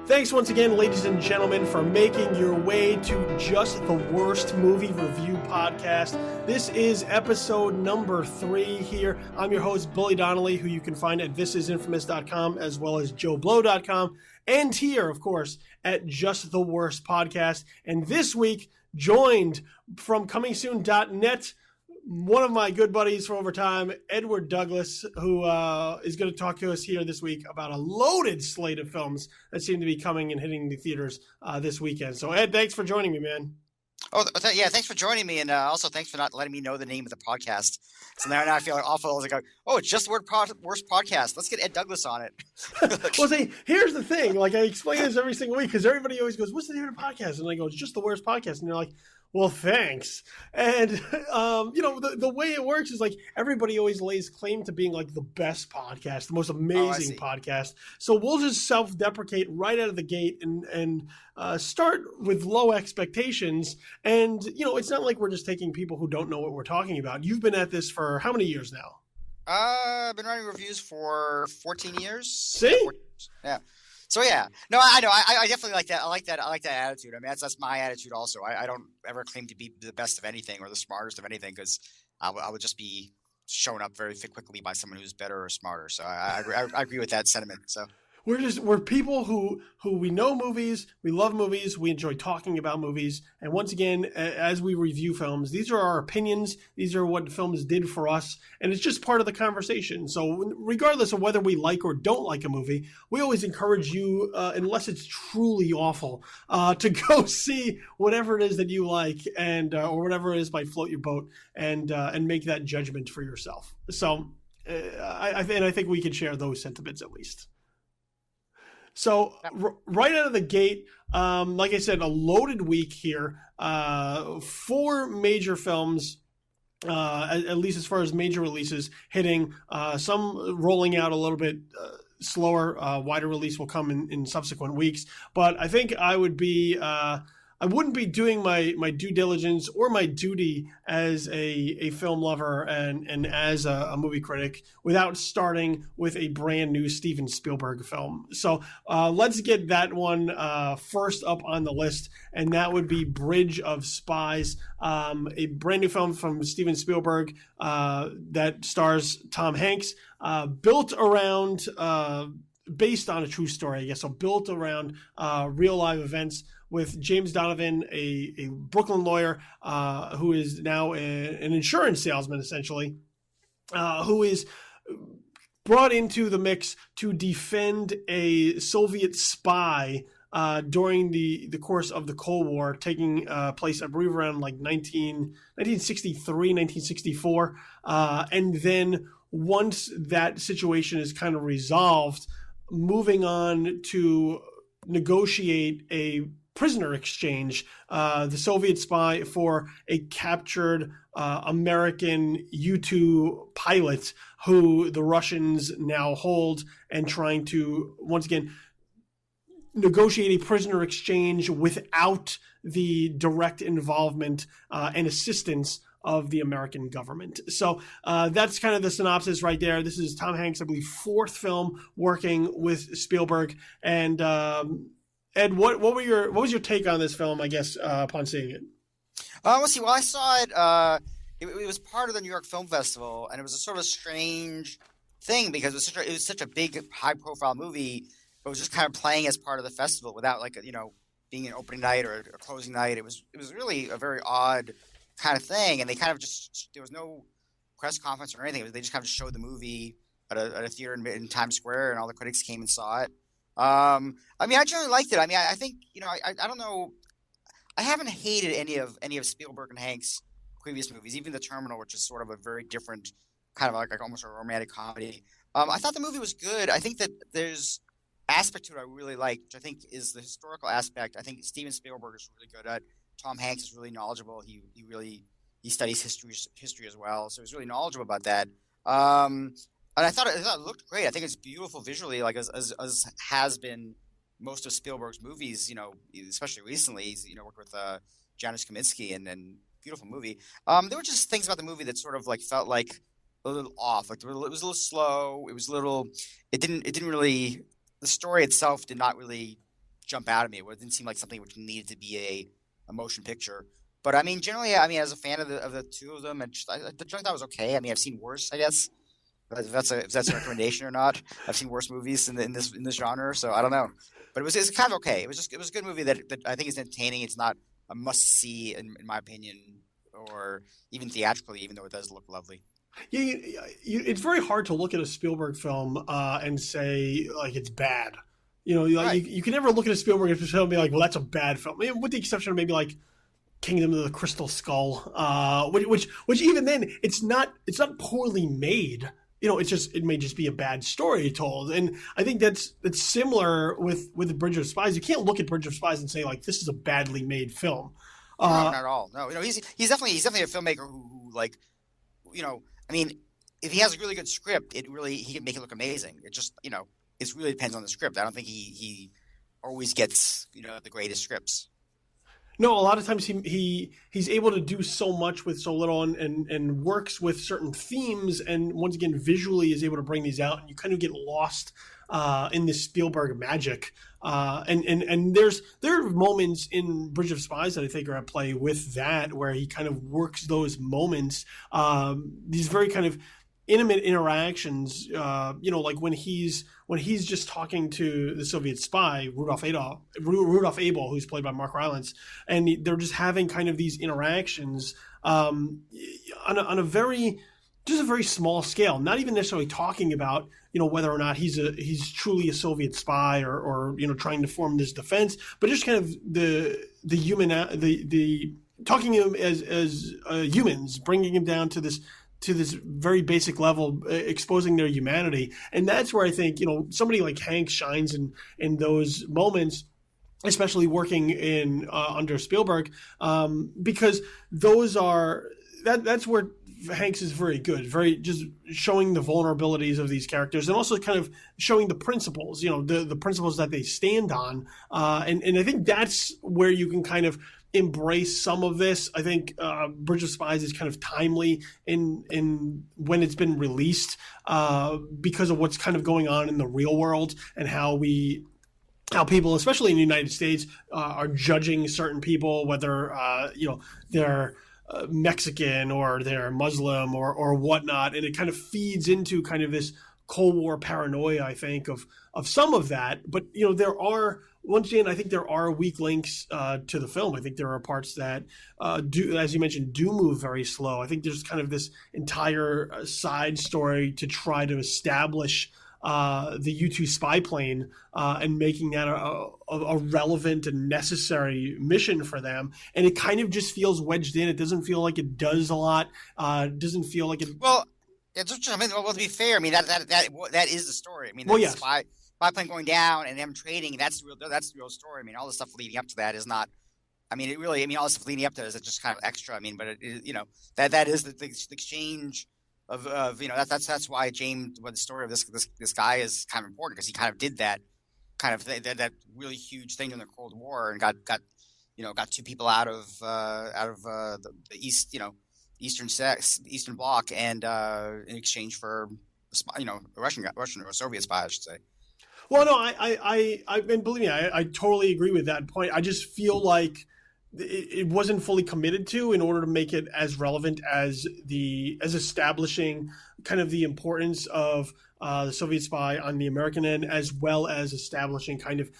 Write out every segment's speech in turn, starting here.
Thanks once again, ladies and gentlemen, for making your way to Just the Worst Movie Review Podcast. This is episode number 3 here. I'm your host, Bully Donnelly, who you can find at thisisinfamous.com as well as joeblow.com, and here, of course, at Just the Worst Podcast. And this week, joined from comingsoon.net, one of my good buddies from over time, Edward Douglas, who is going to talk to us here this week about a loaded slate of films that seem to be coming and hitting the theaters this weekend. So, Ed, thanks for joining me, man. Yeah, thanks for joining me, and also thanks for not letting me know the name of the podcast. So now I feel like awful. I was like, oh, it's just the worst podcast. Let's get Ed Douglas on it. Well, see, here's the thing. Like, I explain this every single week because everybody always goes, what's the name of the podcast? And I go, it's just the worst podcast. And they're like, well, thanks. And, the way it works is like everybody always lays claim to being like the best podcast, the most amazing podcast. So we'll just self-deprecate right out of the gate and start with low expectations. And, it's not like we're just taking people who don't know what we're talking about. You've been at this for how many years now? I've been writing reviews for 14 years. See? 14 years. Yeah. So yeah, no, I know. I definitely like that. I like that attitude. I mean, that's my attitude also. I don't ever claim to be the best of anything or the smartest of anything because I would just be shown up very quickly by someone who's better or smarter. So I agree with that sentiment. So. We're people who we know movies, we love movies, we enjoy talking about movies, and once again, as we review films, these are our opinions, these are what films did for us, and it's just part of the conversation. So regardless of whether we like or don't like a movie, we always encourage you, unless it's truly awful, to go see whatever it is that you like, and or whatever it is might float your boat, and make that judgment for yourself. So I think we can share those sentiments at least. So right out of the gate, like I said, a loaded week here. 4 major films, at least as far as major releases, hitting. Some rolling out a little bit slower. Wider release will come in subsequent weeks. But I think I wouldn't be doing my due diligence or my duty as a film lover and as a movie critic without starting with a brand new Steven Spielberg film. So let's get that one first up on the list, and that would be Bridge of Spies, a brand new film from Steven Spielberg that stars Tom Hanks, built around based on a true story, I guess. So built around real live events with James Donovan, a Brooklyn lawyer who is now an insurance salesman, essentially, who is brought into the mix to defend a Soviet spy during the course of the Cold War, taking place, I believe, around like 1963, 1964. And then once that situation is kind of resolved, moving on to negotiate a prisoner exchange, the Soviet spy for a captured American U-2 pilot who the Russians now hold, and trying to, once again, negotiate a prisoner exchange without the direct involvement and assistance of the American government. So that's kind of the synopsis right there. This is Tom Hanks, I believe, 4th film working with Spielberg. And Ed, what was your take on this film, I guess, upon seeing it? Let's see. Well, I saw it. It was part of the New York Film Festival, and it was a sort of strange thing because it was such a big, high-profile movie, but it was just kind of playing as part of the festival without, like, being an opening night or a closing night. It was really a very odd kind of thing, and they kind of just, there was no press conference or anything. They just kind of showed the movie at a theater in Times Square, and all the critics came and saw it. I mean, I generally liked it. I mean, I think, I don't know. I haven't hated any of Spielberg and Hanks' previous movies, even The Terminal, which is sort of a very different kind of like almost a romantic comedy. I thought the movie was good. I think that there's aspect to it I really like, which I think is the historical aspect. I think Steven Spielberg is really good at. Tom Hanks is really knowledgeable. He studies history as well, so he's really knowledgeable about that. And I thought it looked great. I think it's beautiful visually, like as has been most of Spielberg's movies, especially recently. He's, worked with Janusz Kaminski and beautiful movie. There were just things about the movie that sort of like felt like a little off. Like it was a little slow. It didn't really. The story itself did not really jump out at me. It didn't seem like something which needed to be a motion picture. But I mean, generally, I mean, as a fan of the two of them, the joint thought was okay. I mean, I've seen worse, I guess. But if that's a recommendation or not, I've seen worse movies in this genre, so I don't know. But it's kind of okay. It was a good movie that I think is entertaining. It's not a must see in my opinion, or even theatrically, even though it does look lovely. Yeah, it's very hard to look at a Spielberg film and say like it's bad. Right. You can never look at a Spielberg film and be like, well, that's a bad film. I mean, with the exception of maybe like Kingdom of the Crystal Skull, which even then it's not poorly made. It may just be a bad story told, and I think that's similar with the Bridge of Spies. You can't look at Bridge of Spies and say like this is a badly made film. No, not at all. No, he's definitely a filmmaker who like, I mean, if he has a really good script, he can make it look amazing. It just it really depends on the script. I don't think he always gets the greatest scripts. No, a lot of times he's able to do so much with so little, and works with certain themes, and once again visually is able to bring these out, and you kind of get lost in this Spielberg magic. And there are moments in Bridge of Spies that I think are at play with that, where he kind of works those moments, these very kind of intimate interactions, like when he's just talking to the Soviet spy Rudolph Abel, who's played by Mark Rylance, and they're just having kind of these interactions on a very small scale, not even necessarily talking about whether or not he's truly a Soviet spy or trying to form this defense, but just kind of the human the talking to him as humans, bringing him down to this very basic level, exposing their humanity. And that's where I think, somebody like Hank shines in those moments, especially working in under Spielberg, because that's where Hanks is very good, very just showing the vulnerabilities of these characters, and also kind of showing the principles, the principles that they stand on. And I think that's where you can kind of embrace some of this. I think Bridge of Spies is kind of timely in when it's been released, because of what's kind of going on in the real world, and how people, especially in the United States, are judging certain people, whether they're Mexican or they're Muslim or whatnot, and it kind of feeds into kind of this Cold War paranoia, I think, of some of that. But there are, once again, I think there are weak links to the film. I think there are parts that do, as you mentioned, do move very slow. I think there's kind of this entire side story to try to establish the U-2 spy plane, and making that a relevant and necessary mission for them. And it kind of just feels wedged in. It doesn't feel like it does a lot. It doesn't feel like it. Well, well, to be fair, I mean that is the story. I mean, well, yes. Spy plane going down and them trading. That's the real story. I mean, all the stuff leading up to that is not. I mean, all the stuff leading up to that is just kind of extra. I mean, but that is the exchange of that's why the story of this guy is kind of important, because he kind of did that kind of that really huge thing in the Cold War, and got two people out of the East, Eastern Bloc, and in exchange for a Russian or a Soviet spy, I should say. Well, no, and believe me, I totally agree with that point. I just feel like it wasn't fully committed to, in order to make it as relevant as establishing kind of the importance of the Soviet spy on the American end, as well as establishing kind of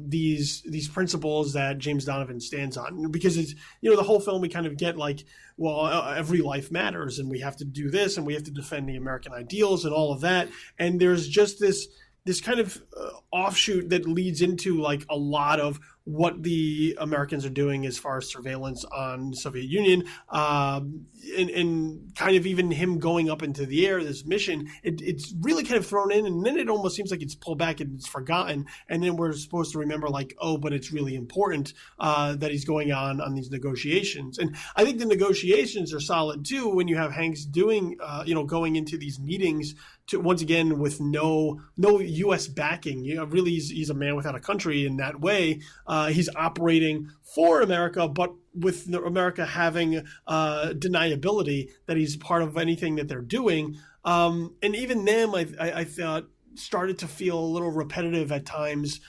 these principles that James Donovan stands on. Because it's the whole film, we kind of get like, well, every life matters, and we have to do this, and we have to defend the American ideals and all of that. And there's just this kind of offshoot that leads into like a lot of what the Americans are doing as far as surveillance on the Soviet Union, and kind of even him going up into the air, this mission, it's really kind of thrown in, and then it almost seems like it's pulled back and it's forgotten, and then we're supposed to remember like, oh, but it's really important that he's going on these negotiations. And I think the negotiations are solid too, when you have Hanks doing, going into these meetings once again with no U.S. backing. Really, he's a man without a country in that way. He's operating for America, but with America having deniability that he's part of anything that they're doing. And even them, I thought started to feel a little repetitive at times,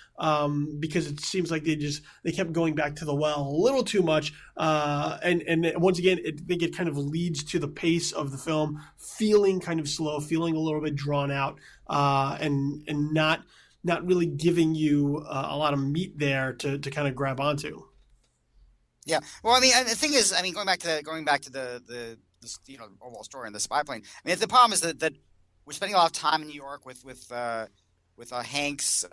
because it seems like they kept going back to the well a little too much, and once again, I think it kind of leads to the pace of the film feeling kind of slow, feeling a little bit drawn out, and not really giving you a lot of meat there to kind of grab onto. Yeah. Well, I mean, and the thing is, I mean, going back to the overall story and the spy plane. I mean, the problem is that we're spending a lot of time in New York with Hanks,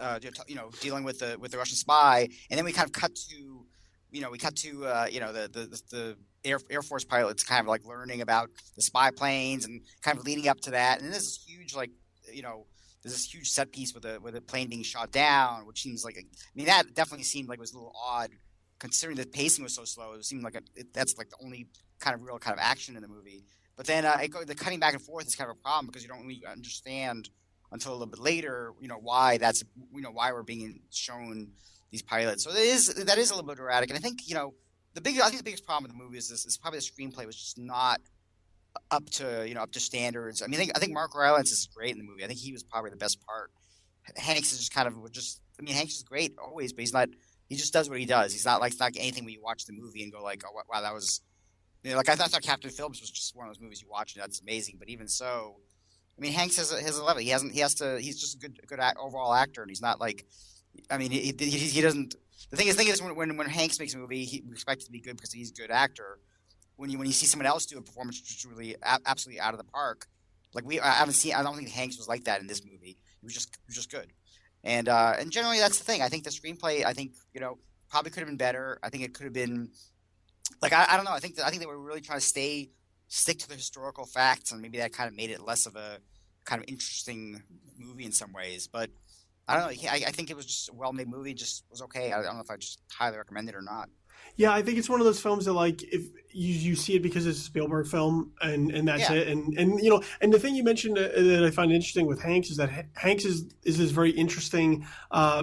dealing with the Russian spy, and then we kind of cut to, the Air Force pilots kind of like learning about the spy planes and kind of leading up to that, and there's this huge there's this huge set piece with a plane being shot down, which seems like that definitely seemed like it was a little odd considering the pacing was so slow. It seemed like that's like the only kind of real kind of action in the movie. But then the cutting back and forth is kind of a problem because you don't really understand until a little bit later, why why we're being shown these pilots. So that is a little bit erratic. And I think the biggest problem with the movie is probably the screenplay was just not up to standards. I mean, I think Mark Rylance is great in the movie. I think he was probably the best part. Hanks is just kind of Hanks is great always, but he's not. He just does what he does. He's not like anything when you watch the movie and go like, oh wow, that was. Like I thought Captain Phillips was just one of those movies you watch and that's amazing. But even so, I mean, Hanks has a level. He's just a good overall actor, and he's not like. I mean, he doesn't. The thing is when Hanks makes a movie, he expects it to be good because he's a good actor. When you see someone else do a performance which is really absolutely out of the park, like I don't think Hanks was like that in this movie. He was just good, and generally that's the thing. I think the screenplay, probably could have been better. I think it could have been, like I don't know. I think they were really trying to stick to the historical facts, and maybe that kind of made it less of a kind of interesting movie in some ways. But I don't know. I think it was just a well-made movie. Just was okay. I don't know if I just highly recommend it or not. Yeah, I think it's one of those films that, like, if you see it because it's a Spielberg film and that's it. And and the thing you mentioned that I find interesting with Hanks is that Hanks is this very interesting,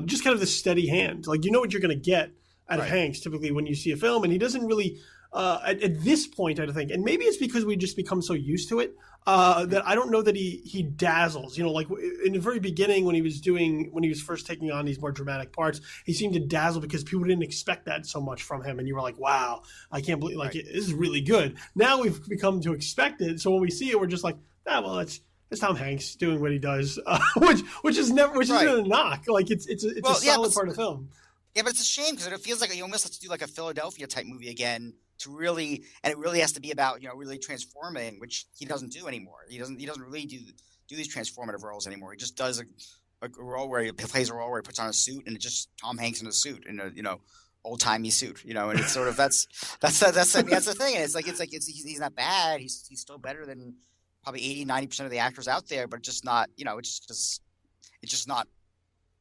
just kind of this steady hand. Like, what you're going to get out of Hanks typically when you see a film, and he doesn't really at this point, I think, and maybe it's because we just become so used to it, that I don't know that he dazzles. Like in the very beginning when he was first taking on these more dramatic parts, he seemed to dazzle because people didn't expect that so much from him, and you were like, wow, I can't believe, like, this is really good. Now we've become to expect it, so when we see it, we're just like, well, it's Tom Hanks doing what he does, which isn't a knock. Like it's a solid part of the film. Yeah, but it's a shame because it feels like you almost have to do like a Philadelphia type movie again to really, and it really has to be about really transforming, which he doesn't do anymore. He doesn't really do these transformative roles anymore. He just does a role where he plays a role where he puts on a suit and it's just Tom Hanks in a suit, in a old timey suit, and it's sort of that's the thing. And it's like he's not bad. He's still better than probably 80-90% of the actors out there, but just not it's just not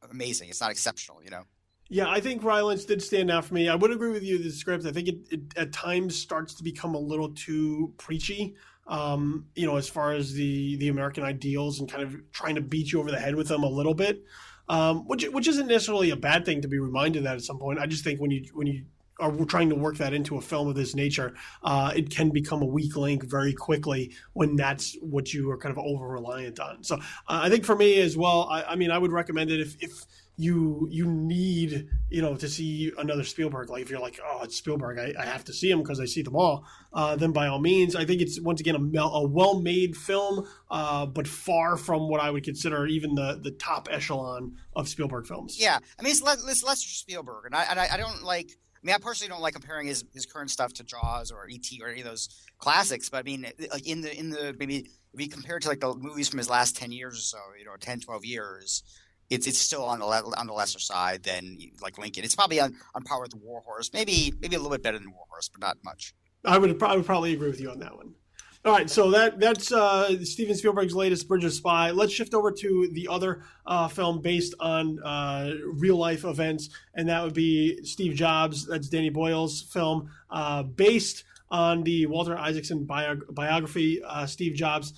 amazing. It's not exceptional. Yeah, I think Rylance did stand out for me. I would agree with you. The script, I think it at times starts to become a little too preachy. As far as the American ideals and kind of trying to beat you over the head with them a little bit, which isn't necessarily a bad thing to be reminded that at some point. I just think when you are trying to work that into a film of this nature, it can become a weak link very quickly when that's what you are kind of over reliant on. So I think for me as well, I mean, I would recommend it if you need to see another Spielberg. Like if you're like, oh, it's Spielberg, I have to see him because I see them all, then by all means. I think it's once again a well-made film, but far from what I would consider even the top echelon of Spielberg films. Yeah, I mean it's less Spielberg, and I don't like. I mean, I personally don't like comparing his current stuff to Jaws or E.T. or any of those classics. But I mean, like in the maybe if we compare it to like the movies from his last 10 years or so, 10, 12 years. It's still on the lesser side than like Lincoln. It's probably on par with the War Horse, maybe a little bit better than War Horse, but not much. I would probably agree with you on that one. All right, so that's Steven Spielberg's latest Bridge of Spy. Let's shift over to the other film based on real life events, and that would be Steve Jobs. That's Danny Boyle's film based on the Walter Isaacson biography, Steve Jobs,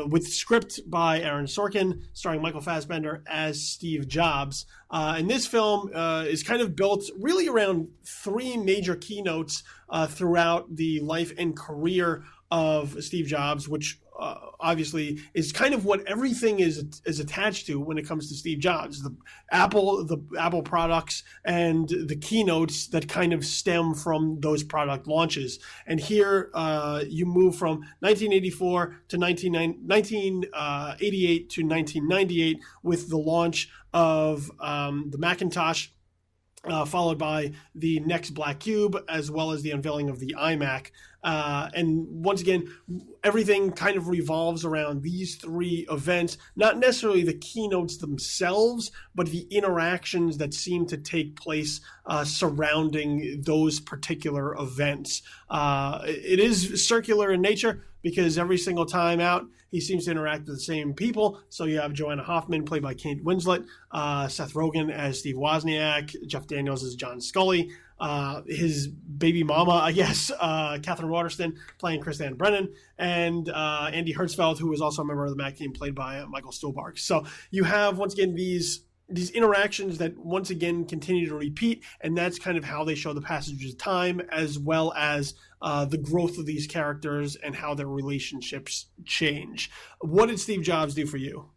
with script by Aaron Sorkin, starring Michael Fassbender as Steve Jobs. And this film is kind of built really around three major keynotes throughout the life and career of Steve Jobs, which obviously is kind of what everything is attached to when it comes to Steve Jobs. The Apple products and the keynotes that kind of stem from those product launches. And here you move from 1984 to 1988 to 1998 with the launch of the Macintosh, followed by the next Black Cube, as well as the unveiling of the iMac. And once again, everything kind of revolves around these three events, not necessarily the keynotes themselves, but the interactions that seem to take place surrounding those particular events. It is circular in nature because every single time out, he seems to interact with the same people. So you have Joanna Hoffman, played by Kate Winslet, Seth Rogen as Steve Wozniak, Jeff Daniels as John Scully, his baby mama, I guess, Catherine Waterston playing Chris Ann Brennan, and Andy Hertzfeld, who is also a member of the Mac team, played by Michael Stuhlbarg. So you have, once again, these interactions that once again continue to repeat, and that's kind of how they show the passage of time, as well as the growth of these characters and how their relationships change. What did Steve Jobs do for you?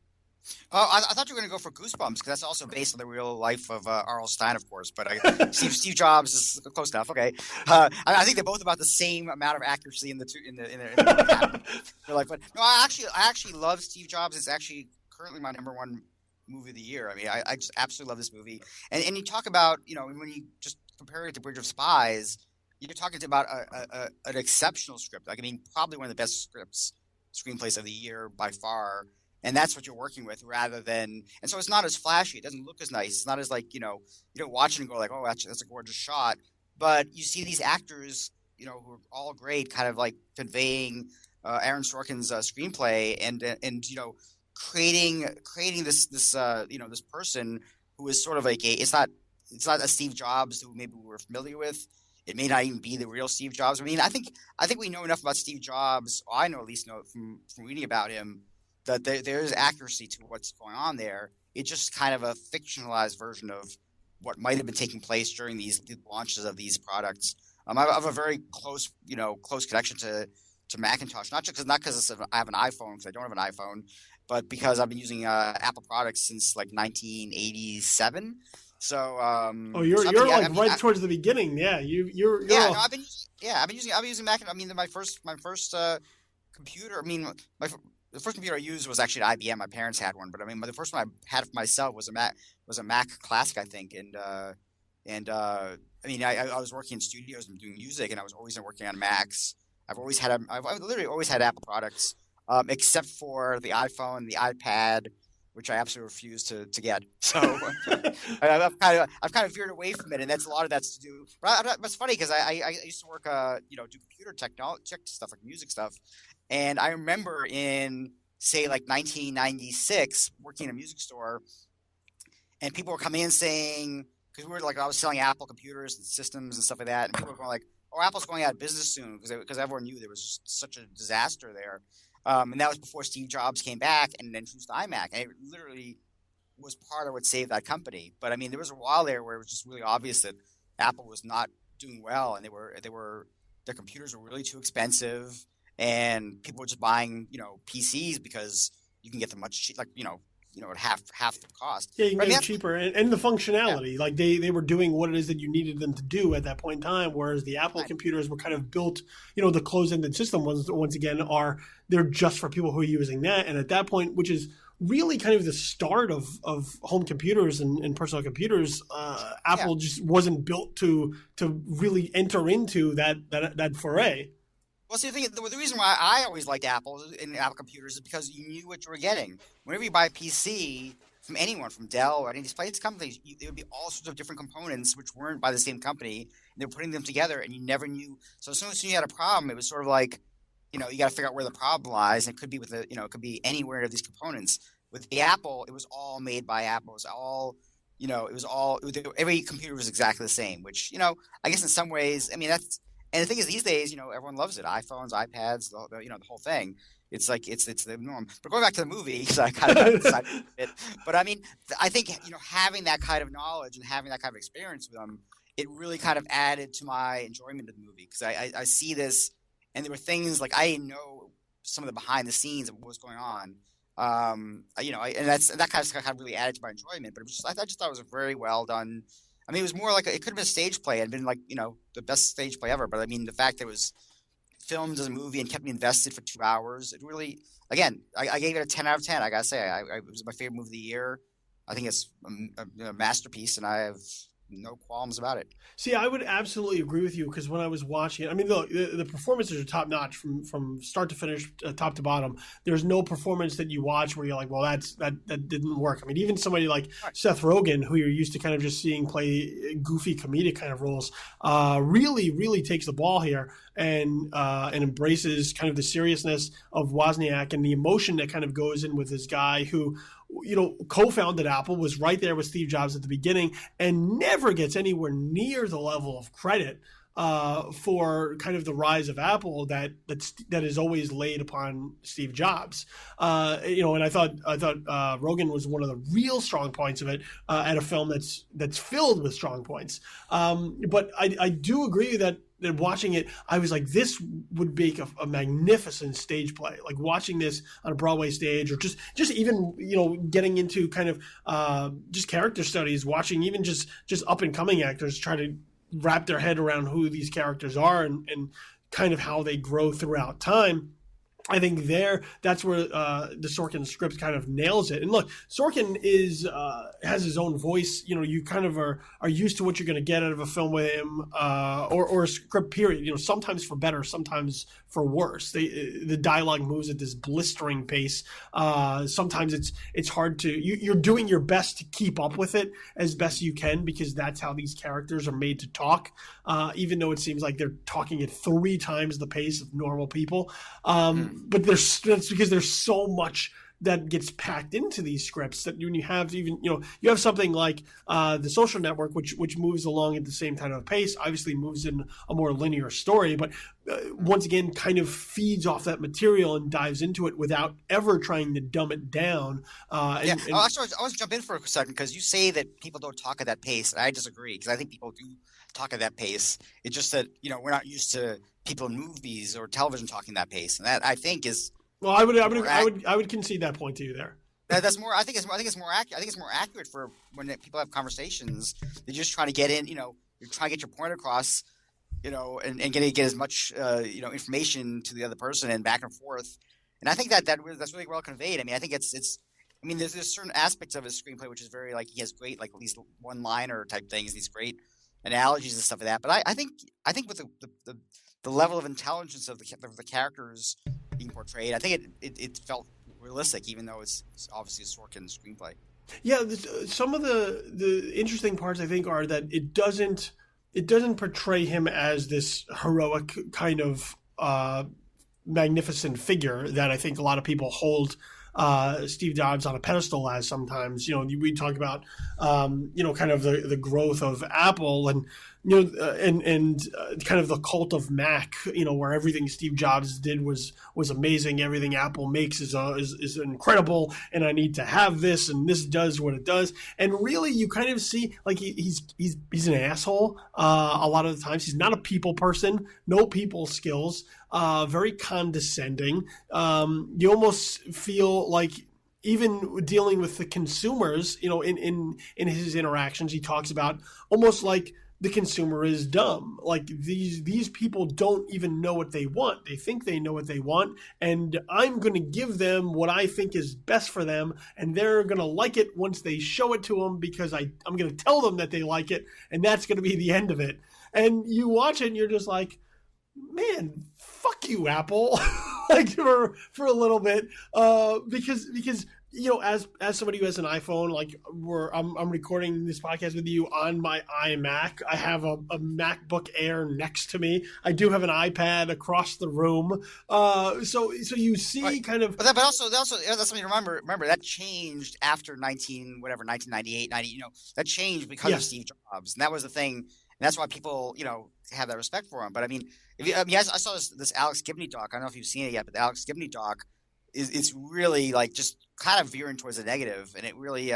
Oh, I thought you were going to go for Goosebumps because that's also based on the real life of R.L. Stein, of course. But Steve Jobs is close enough. Okay, I think they're both about the same amount of accuracy in the two in the real life. But no, I actually love Steve Jobs. It's actually currently my number one movie of the year. I mean, I just absolutely love this movie. And you talk about, when you just compare it to Bridge of Spies, you're talking about an exceptional script. Like, I mean, probably one of the best screenplays of the year by far. And that's what you're working with, rather than, and so it's not as flashy. It doesn't look as nice. It's not as like, you don't watch it and go like, oh, that's a gorgeous shot. But you see these actors, who are all great, kind of like conveying Aaron Sorkin's screenplay and creating this person who is sort of like it's not a Steve Jobs who maybe we're familiar with. It may not even be the real Steve Jobs. I mean, I think we know enough about Steve Jobs. Or I know at least from reading about him, that there is accuracy to what's going on there. It's just kind of a fictionalized version of what might have been taking place during the launches of these products. I have a very close connection to Macintosh, not because I have an iPhone, because I don't have an iPhone, but because I've been using Apple products since like 1987. So you're right towards the beginning. Yeah, you're yeah. No, I've been using Mac. I mean, my first computer. I mean, the first computer I used was actually an IBM. My parents had one, but I mean, the first one I had for myself was a Mac Classic, I think. I mean, I was working in studios and doing music, and I was always working on Macs. I've literally always had Apple products, except for the iPhone, the iPad, which I absolutely refuse to get. So I've kind of veered away from it, and a lot of that's to do. But it's funny because I used to work, do computer technology stuff, like music stuff. And I remember in, say, like 1996, working in a music store, and people were coming in saying, because I was selling Apple computers and systems and stuff like that, and people were going like, "Oh, Apple's going out of business soon," because everyone knew there was just such a disaster there. And that was before Steve Jobs came back and introduced the iMac, and it literally was part of what saved that company. But I mean, there was a while there where it was just really obvious that Apple was not doing well, and their computers were really too expensive. And people were just buying, PCs because you can get them much cheaper, at half the cost. Yeah, you can get them cheaper, and the functionality. Yeah. Like they were doing what it is that you needed them to do at that point in time. Whereas the Apple computers were kind of built, the closed-ended system once again they're just for people who are using that. And at that point, which is really kind of the start of home computers and personal computers, Apple just wasn't built to really enter into that foray. Well, see, the reason why I always liked Apple and Apple computers is because you knew what you were getting. Whenever you buy a PC from anyone, from Dell or any of these place companies, there would be all sorts of different components which weren't by the same company. And they were putting them together, and you never knew. So as soon as you had a problem, it was sort of like, you got to figure out where the problem lies. And it could be it could be anywhere of these components. With the Apple, it was all made by Apple. It was all, every computer was exactly the same. Which I guess in some ways, I mean that's. And the thing is, these days, everyone loves it. iPhones, iPads, the whole thing. It's like it's the norm. But going back to the movie, because I kind of decided it. But I mean, I think having that kind of knowledge and having that kind of experience with them, it really kind of added to my enjoyment of the movie. Because I see this, and there were things like I didn't know some of the behind the scenes of what was going on. And that kind of really added to my enjoyment. But I just thought it was very well done. I mean, it was more like it could have been a stage play and been like the best stage play ever. But I mean, the fact that it was filmed as a movie and kept me invested for 2 hours, it really, again, I gave it a 10 out of 10. I gotta say, it was my favorite movie of the year. I think it's a masterpiece, and I have no qualms about it. See, I would absolutely agree with you because when I was watching it, I mean, look, the performances are top notch from start to finish, top to bottom. There's no performance that you watch where you're like, well, that didn't work. I mean, even somebody like Right. Seth Rogen, who you're used to kind of just seeing play goofy comedic kind of roles, really takes the ball here and embraces kind of the seriousness of Wozniak and the emotion that kind of goes in with this guy who co-founded Apple, was right there with Steve Jobs at the beginning, and never gets anywhere near the level of credit for kind of the rise of Apple that is always laid upon Steve Jobs. And I thought Rogan was one of the real strong points of it at a film that's filled with strong points. But I do agree that watching it, I was like, this would make a magnificent stage play. Like watching this on a Broadway stage, or just even getting into kind of just character studies, watching even just up and coming actors try to wrap their head around who these characters are and kind of how they grow throughout time. I think that's where the Sorkin script kind of nails it. And look, Sorkin has his own voice. You kind of are used to what you're going to get out of a film with him, or a script period. Sometimes for better, sometimes for worse. The dialogue moves at this blistering pace. Sometimes it's hard to you're doing your best to keep up with it as best you can because that's how these characters are made to talk. Even though it seems like they're talking at 3 times the pace of normal people. But that's because there's so much that gets packed into these scripts that when you have you have something like The Social Network, which moves along at the same kind of pace, obviously moves in a more linear story, but once again kind of feeds off that material and dives into it without ever trying to dumb it down. I want to jump in for a second because you say that people don't talk at that pace, and I disagree because I think people do talk at that pace. It's just that we're not used to people in movies or television talking that pace, and that I think is. Well, I would concede that point to you there. That's more. I think it's more accurate. I think it's more accurate for when people have conversations. They're just trying to get in. You're trying to get your point across. And get as much information to the other person and back and forth. And I think that's really well conveyed. I mean, I think it's. I mean, there's certain aspects of his screenplay which is very like he has great like these one-liner type things, these great analogies and stuff like that. But I think with the level of intelligence of the characters being portrayed, I think it felt realistic, even though it's obviously a Sorkin screenplay. Yeah, some of the interesting parts I think are that it doesn't portray him as this heroic kind of magnificent figure that I think a lot of people hold Steve Jobs on a pedestal as sometimes. We talk about kind of the growth of Apple and and kind of the cult of Mac, where everything Steve Jobs did was amazing. Everything Apple makes is incredible, and I need to have this, and this does what it does. And really, you kind of see like he's an asshole. A lot of the times, he's not a people person, no people skills, very condescending. You almost feel like, even dealing with the consumers, in his interactions, he talks about almost like the consumer is dumb. Like these people don't even know what they want. They think they know what they want, and I'm going to give them what I think is best for them, and they're going to like it once they show it to them because I'm going to tell them that they like it, and that's going to be the end of it. And you watch it, and you're just like, man, fuck you, Apple, like for a little bit, because as somebody who has an iPhone, like I'm recording this podcast with you on my iMac. I have a MacBook Air next to me. I do have an iPad across the room. So you see Right. kind of. But also that's something to remember. Remember that changed after 1998, 90. That changed because of Steve Jobs, and that was the thing. And that's why people, have that respect for him. But I mean, I saw this Alex Gibney doc. I don't know if you've seen it yet, but the Alex Gibney doc it's really like just kind of veering towards the negative, and it really,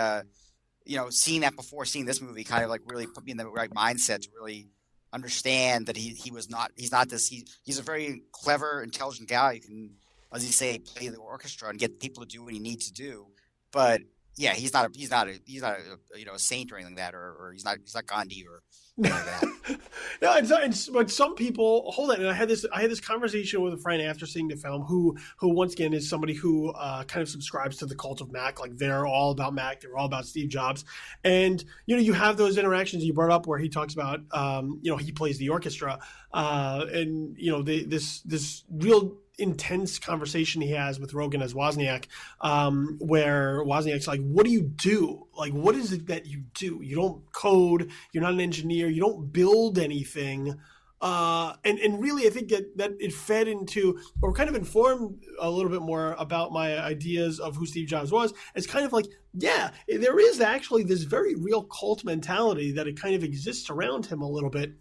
seeing that before seeing this movie kind of like really put me in the right mindset to really understand that he's not this. He's a very clever, intelligent guy who can as you say, play the orchestra and get people to do what he needs to do. But yeah, he's not a a saint or anything like that, or he's not Gandhi or anything like that. No, but some people hold it. And I had this conversation with a friend after seeing the film, who once again is somebody who kind of subscribes to the cult of Mac. Like they're all about Mac, they're all about Steve Jobs, and you have those interactions you brought up where he talks about he plays the orchestra, and this real intense conversation he has with Rogan as Wozniak, where Wozniak's like, what do you do? Like, what is it that you do? You don't code. You're not an engineer. You don't build anything. And really, I think that it fed into, or kind of informed a little bit more about my ideas of who Steve Jobs was. It's kind of like, yeah, there is actually this very real cult mentality that it kind of exists around him a little bit,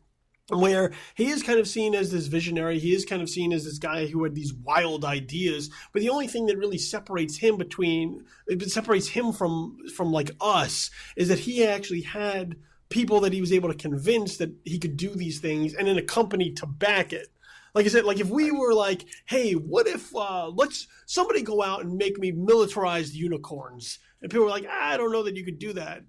where he is kind of seen as this visionary. He is kind of seen as this guy who had these wild ideas, but the only thing that really separates him from like us is that he actually had people that he was able to convince that he could do these things, and then a company to back it. Like I said, like if we were like, hey, what if let's somebody go out and make me militarized unicorns, and people were like, I don't know that you could do that.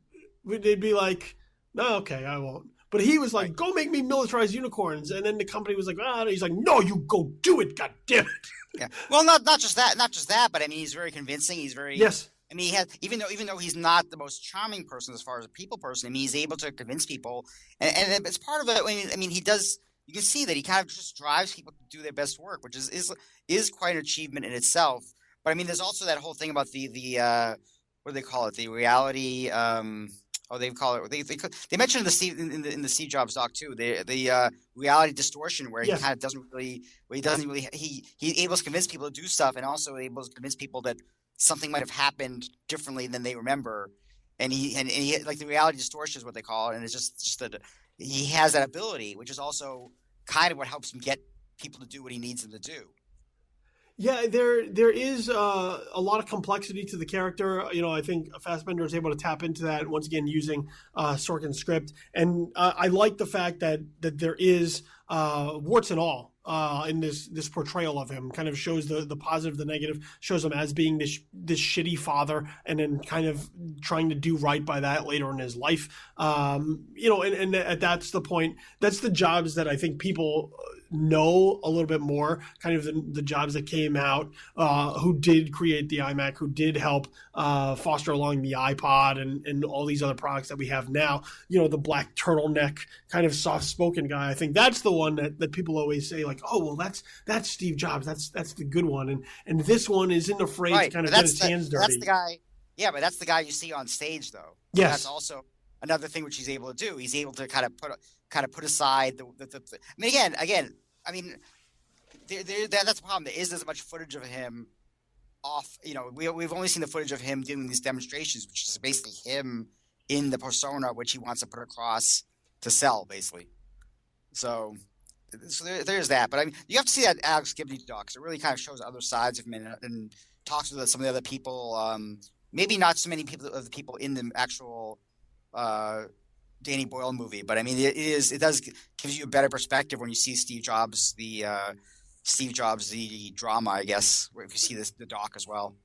They'd be like, no, okay, I won't. But he was like, go make me militarized unicorns. And then the company was like, he's like, no, you go do it, God damn it. Yeah. Well, not just that, but I mean, he's very convincing. He's very, yes. I mean, he has, even though he's not the most charming person as far as a people person, I mean, he's able to convince people, and it's part of it. I mean, he does. You can see that he kind of just drives people to do their best work, which is quite an achievement in itself. But I mean, there's also that whole thing about the what do they call it? The reality. They call it. They mentioned in the Steve Jobs doc too. The reality distortion, where he kind of doesn't really, he's able to convince people to do stuff, and also able to convince people that something might have happened differently than they remember. And he like the reality distortion is what they call it, and it's just that he has that ability, which is also kind of what helps him get people to do what he needs them to do. Yeah, there is a lot of complexity to the character. I think Fassbender is able to tap into that once again using Sorkin's script, and I like the fact that there is warts and all in this portrayal of him. Kind of shows the positive, the negative, shows him as being this shitty father, and then kind of trying to do right by that later in his life. And that's the point. That's the Jobs that I think people know a little bit more, kind of the Jobs that came out, who did create the iMac, who did help foster along the iPod and all these other products that we have now. The black turtleneck kind of soft-spoken guy. I think that's the one that people always say, like, oh, well, that's Steve Jobs. That's the good one. And this one isn't afraid to kind of get his hands dirty. That's the guy. Yeah, but that's the guy you see on stage, though. Yes. That's also another thing which he's able to do. He's able to kind of put aside the I mean, again. I mean, that's the problem. There isn't as much footage of him off. We've only seen the footage of him doing these demonstrations, which is basically him in the persona which he wants to put across to sell, basically. So there's that. But I mean, you have to see that Alex Gibney doc, because it really kind of shows other sides of him and talks with some of the other people. Maybe not so many of the people in the actual Danny Boyle movie, but I mean, it does gives you a better perspective when you see Steve Jobs the drama, I guess, where if you see the doc as well.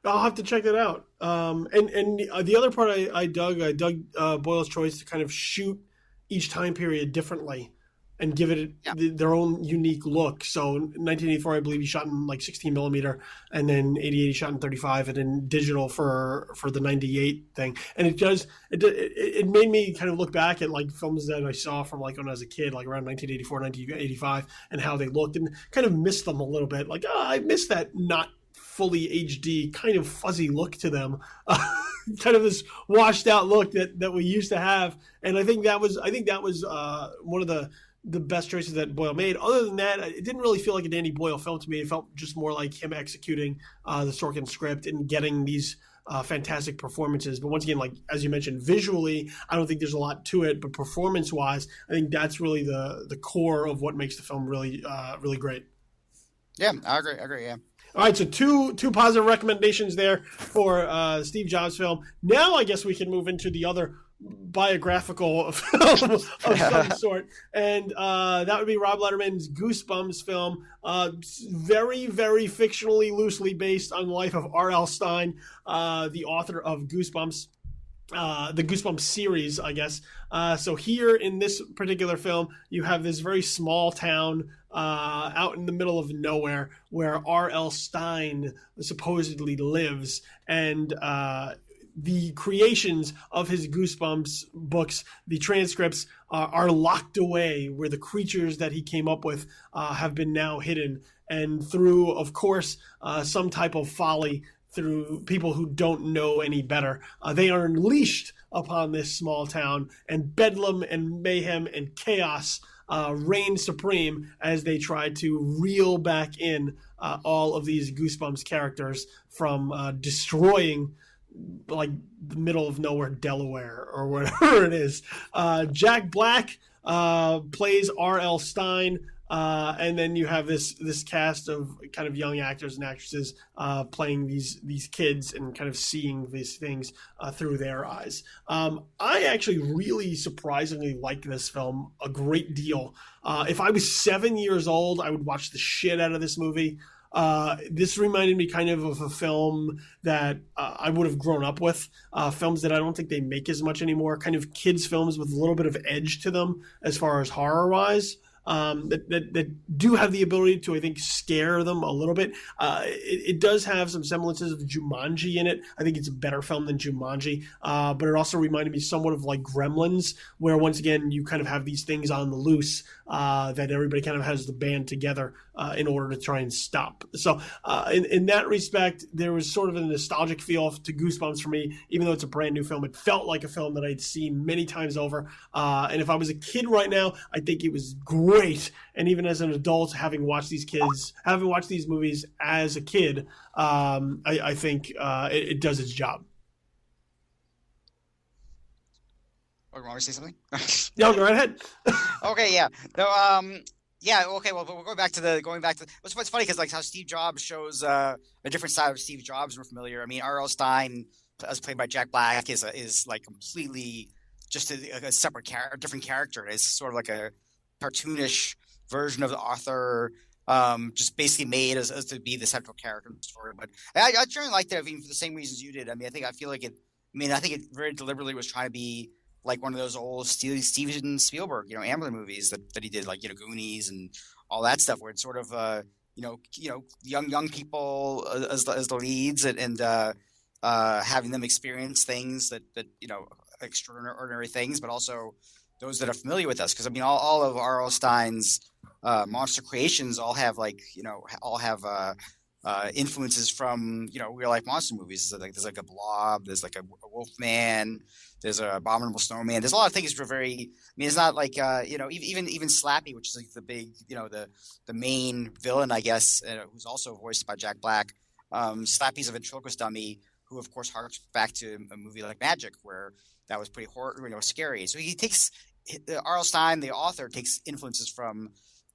I'll have to check that out. And the other part I dug Boyle's choice to kind of shoot each time period differently and give it their own unique look. So 1984, I believe he shot in like 16 millimeter, and then 88 he shot in 35, and then digital for the 98 thing. And it made me kind of look back at like films that I saw from like when I was a kid, like around 1984, 1985, and how they looked, and kind of missed them a little bit. Like, I missed that not fully HD kind of fuzzy look to them, kind of this washed out look that we used to have. And I think that was one of the best choices that Boyle made. Other than that, it didn't really feel like a Danny Boyle film to me. It felt just more like him executing the Sorkin script and getting these fantastic performances. But once again, like as you mentioned, visually, I don't think there's a lot to it. But performance-wise, I think that's really the core of what makes the film really really great. Yeah, I agree. Yeah. All right, so two positive recommendations there for Steve Jobs film. Now I guess we can move into the other biographical film of some sort, and that would be Rob Letterman's Goosebumps film. Very, very fictionally, loosely based on the life of R.L. Stine, the author of Goosebumps. The Goosebumps series, I guess. So here in this particular film, you have this very small town out in the middle of nowhere where R.L. Stine supposedly lives, and the creations of his Goosebumps books, the transcripts, are locked away where the creatures that he came up with have been now hidden. And through, of course, some type of folly, through people who don't know any better, they are unleashed upon this small town, and bedlam and mayhem and chaos reign supreme as they try to reel back in all of these Goosebumps characters from destroying like the middle of nowhere Delaware or whatever it is. Jack Black plays R.L. Stine. And then you have this cast of kind of young actors and actresses playing these kids and kind of seeing these things through their eyes. I actually really surprisingly like this film a great deal. If I was 7 years old, I would watch the shit out of this movie. This reminded me kind of a film that I would have grown up with, films that I don't think they make as much anymore, kind of kids films with a little bit of edge to them as far as horror-wise. That do have the ability to, I think, scare them a little bit. It does have some semblances of Jumanji in it. I think it's a better film than Jumanji, but it also reminded me somewhat of like Gremlins, where once again you kind of have these things on the loose that everybody kind of has the band together in order to try and stop. So in that respect, there was sort of a nostalgic feel to Goosebumps for me, even though it's a brand new film. It felt like a film that I'd seen many times over. And if I was a kid right now, I think it was great. And even as an adult, having watched these movies as a kid, I think it does its job. Oh, you want me to say something? No, go right ahead. Okay, yeah. No, yeah, okay, well, we're going back to what's funny because like how Steve Jobs shows a different side of Steve Jobs we're familiar. I mean, R.L. Stine, as played by Jack Black, is like completely just a separate character, a different character. It's sort of like a cartoonish version of the author, just basically made as to be the central character in the story. But I generally liked it, I mean, for the same reasons you did. I mean, I think it very deliberately was trying to be like one of those old Steven Spielberg, Amblin movies that he did, like, Goonies and all that stuff, where it's sort of young people as the leads, and having them experience things that extraordinary things, but also those that are familiar with us. Because I mean, all of R.L. Stine's monster creations all have influences from real life monster movies. So there's like a Blob, there's like a Wolfman, there's a Abominable Snowman. There's a lot of things that are very. I mean, it's not like even Slappy, which is like the big the main villain, I guess, who's also voiced by Jack Black. Slappy's a ventriloquist dummy who, of course, harks back to a movie like Magic, where that was pretty scary. So he takes R.L. Stine, the author, takes influences from